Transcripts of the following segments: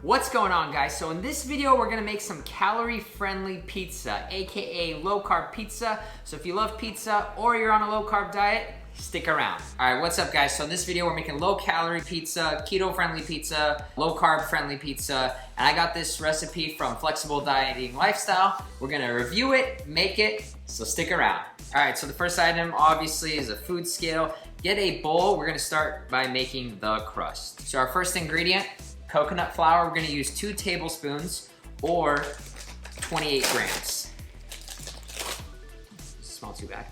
What's going on, guys? So in this video, we're gonna make some calorie-friendly pizza, AKA low-carb pizza. So if you love pizza or you're on a low-carb diet, stick around. All right, what's up, guys? So in this video, we're making low-calorie pizza, keto-friendly pizza, low-carb-friendly pizza, and I got this recipe from Flexible Dieting Lifestyle. We're gonna review it, make it, so stick around. All right, so the first item, obviously, is a food scale. Get a bowl. We're gonna start by making the crust. So our first ingredient, coconut flour. We're gonna use 2 tablespoons or 28 grams. Doesn't smell too bad.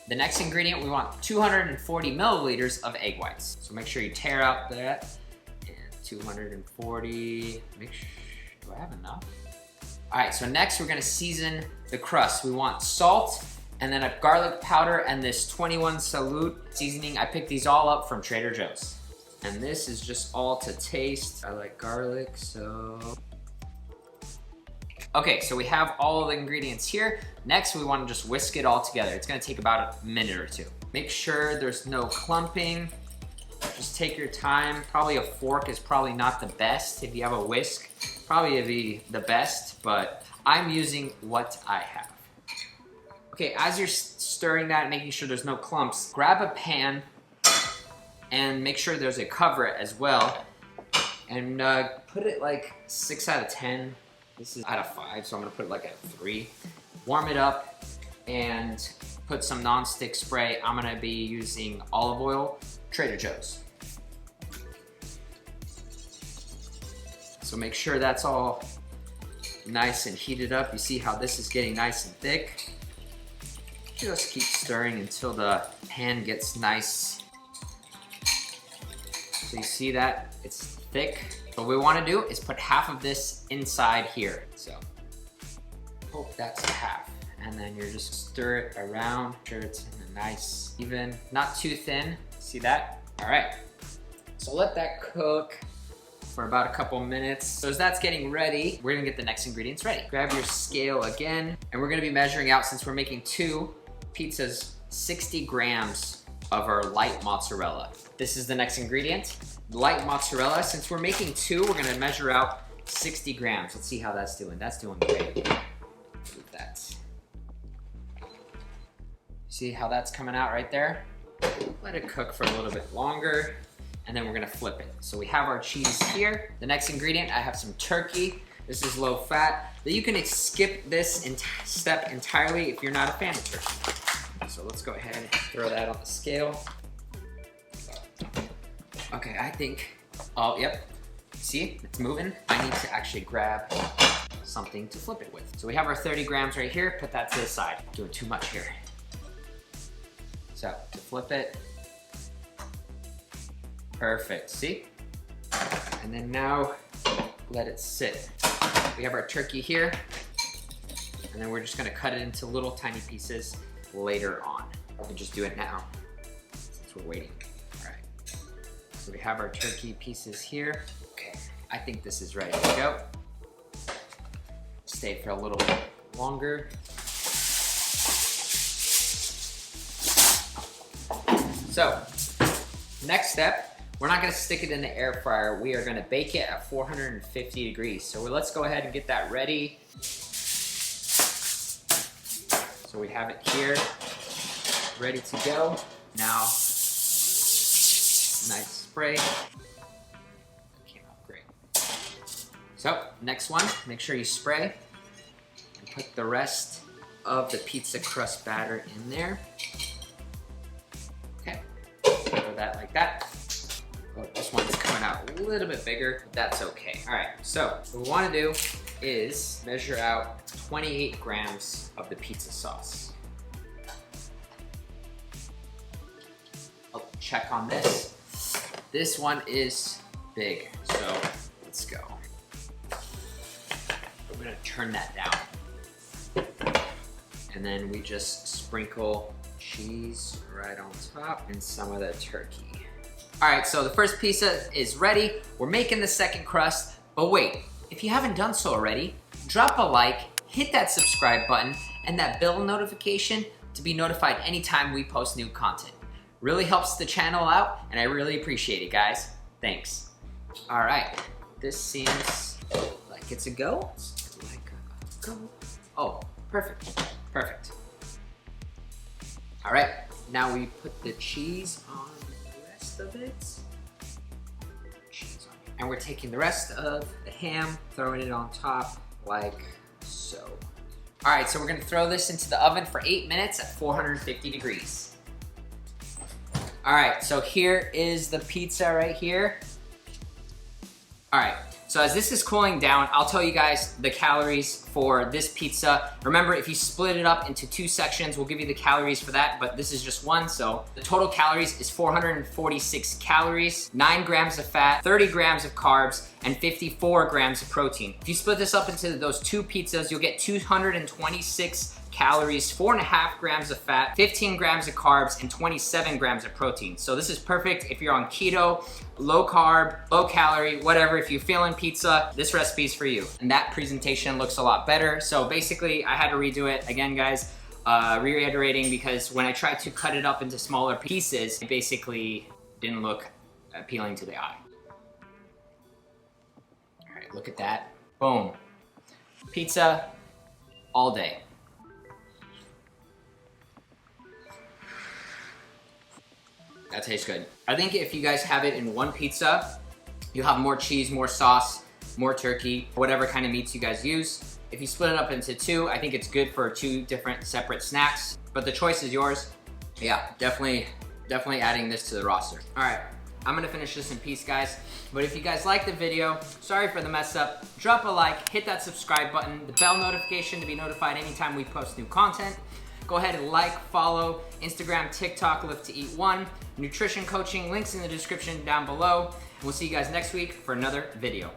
The next ingredient, we want 240 milliliters of egg whites. So make sure you tear out that. And 240, do I have enough? All right, so next we're gonna season the crust. We want salt and then a garlic powder and this 21 Salute seasoning. I picked these all up from Trader Joe's. And this is just all to taste. I like garlic, so. Okay, so we have all the ingredients here. Next, we wanna just whisk it all together. It's gonna take about a minute or two. Make sure there's no clumping. Just take your time. Probably a fork is probably not the best. If you have a whisk, probably it'd be the best, but I'm using what I have. Okay, as you're stirring that, making sure there's no clumps, grab a pan and make sure there's a cover as well. And put it like 6 out of 10. This is out of 5, so I'm gonna put it like at 3. Warm it up and put some non-stick spray. I'm gonna be using olive oil, Trader Joe's. So make sure that's all nice and heated up. You see how this is getting nice and thick. Just keep stirring until the pan gets nice. So you see that it's thick. What we want to do is put half of this inside here. So hope that's half. And then you're just stir it around, make sure it's in a nice, even, not too thin. See that? All right. So let that cook for about a couple minutes. So as that's getting ready, we're gonna get the next ingredients ready. Grab your scale again, and we're gonna be measuring out, since we're making 2 pizzas, 60 grams of our light mozzarella. This is the next ingredient, light mozzarella. Since we're making 2, we're gonna measure out 60 grams. Let's see how that's doing. That's doing great. Move that. See how that's coming out right there? Let it cook for a little bit longer, and then we're gonna flip it. So we have our cheese here. The next ingredient, I have some turkey. This is low fat. You can skip this step entirely if you're not a fan of turkey. So let's go ahead and throw that on the scale. Okay, I think, oh, yep. See, it's moving. I need to actually grab something to flip it with. So we have our 30 grams right here. Put that to the side. Doing too much here. So to flip it, perfect, see? And then now let it sit. We have our turkey here, and then we're just gonna cut it into little tiny pieces later on. Or we can just do it now, since we're waiting. All right, so we have our turkey pieces here. Okay, I think this is ready to go. Stay for a little bit longer. So, next step, we're not gonna stick it in the air fryer. We are gonna bake it at 450 degrees. So let's go ahead and get that ready. So we have it here, ready to go. Now, nice spray. Came out great. So, next one, make sure you spray and put the rest of the pizza crust batter in there. Okay, throw that like that. Oh, this one's coming out a little bit bigger, but that's okay. All right, so what we wanna do is measure out 28 grams of the pizza sauce. I'll check on this. This one is big, so let's go. I'm gonna turn that down. And then we just sprinkle cheese right on top and some of the turkey. All right, so the first pizza is ready. We're making the second crust, but wait, if you haven't done so already, drop a like, hit that subscribe button, and that bell notification to be notified anytime we post new content. Really helps the channel out, and I really appreciate it, guys. Thanks. All right, This seems like it's a go. Oh, perfect, perfect. All right, now we put the cheese on the rest of it. Cheese on it. And we're taking the rest of the ham, throwing it on top like so. All right, so we're gonna throw this into the oven for 8 minutes at 450 degrees. All right, so here is the pizza right here. All right, so as this is cooling down, I'll tell you guys the calories for this pizza. Remember, if you split it up into 2 sections, we'll give you the calories for that, but this is just one, so the total calories is 446 calories, 9 grams of fat, 30 grams of carbs, and 54 grams of protein. If you split this up into those 2 pizzas, you'll get 226 calories, 4.5 grams of fat, 15 grams of carbs, and 27 grams of protein. So this is perfect if you're on keto, low carb, low calorie, whatever. If you're feeling pizza, this recipe is for you. And that presentation looks a lot better. So basically, I had to redo it again, guys. Reiterating, because when I tried to cut it up into smaller pieces, it basically didn't look appealing to the eye. All right, look at that. Boom. Pizza all day. That tastes good. I think if you guys have it in one pizza, you'll have more cheese, more sauce, more turkey, whatever kind of meats you guys use. If you split it up into 2, I think it's good for 2 different separate snacks, but the choice is yours. Yeah, definitely adding this to the roster. All right, I'm gonna finish this in peace, guys. But if you guys like the video, sorry for the mess up, drop a like, hit that subscribe button, the bell notification to be notified anytime we post new content. Go ahead and like, follow, Instagram, TikTok, LIFTTOEAT1, nutrition coaching, links in the description down below. And we'll see you guys next week for another video.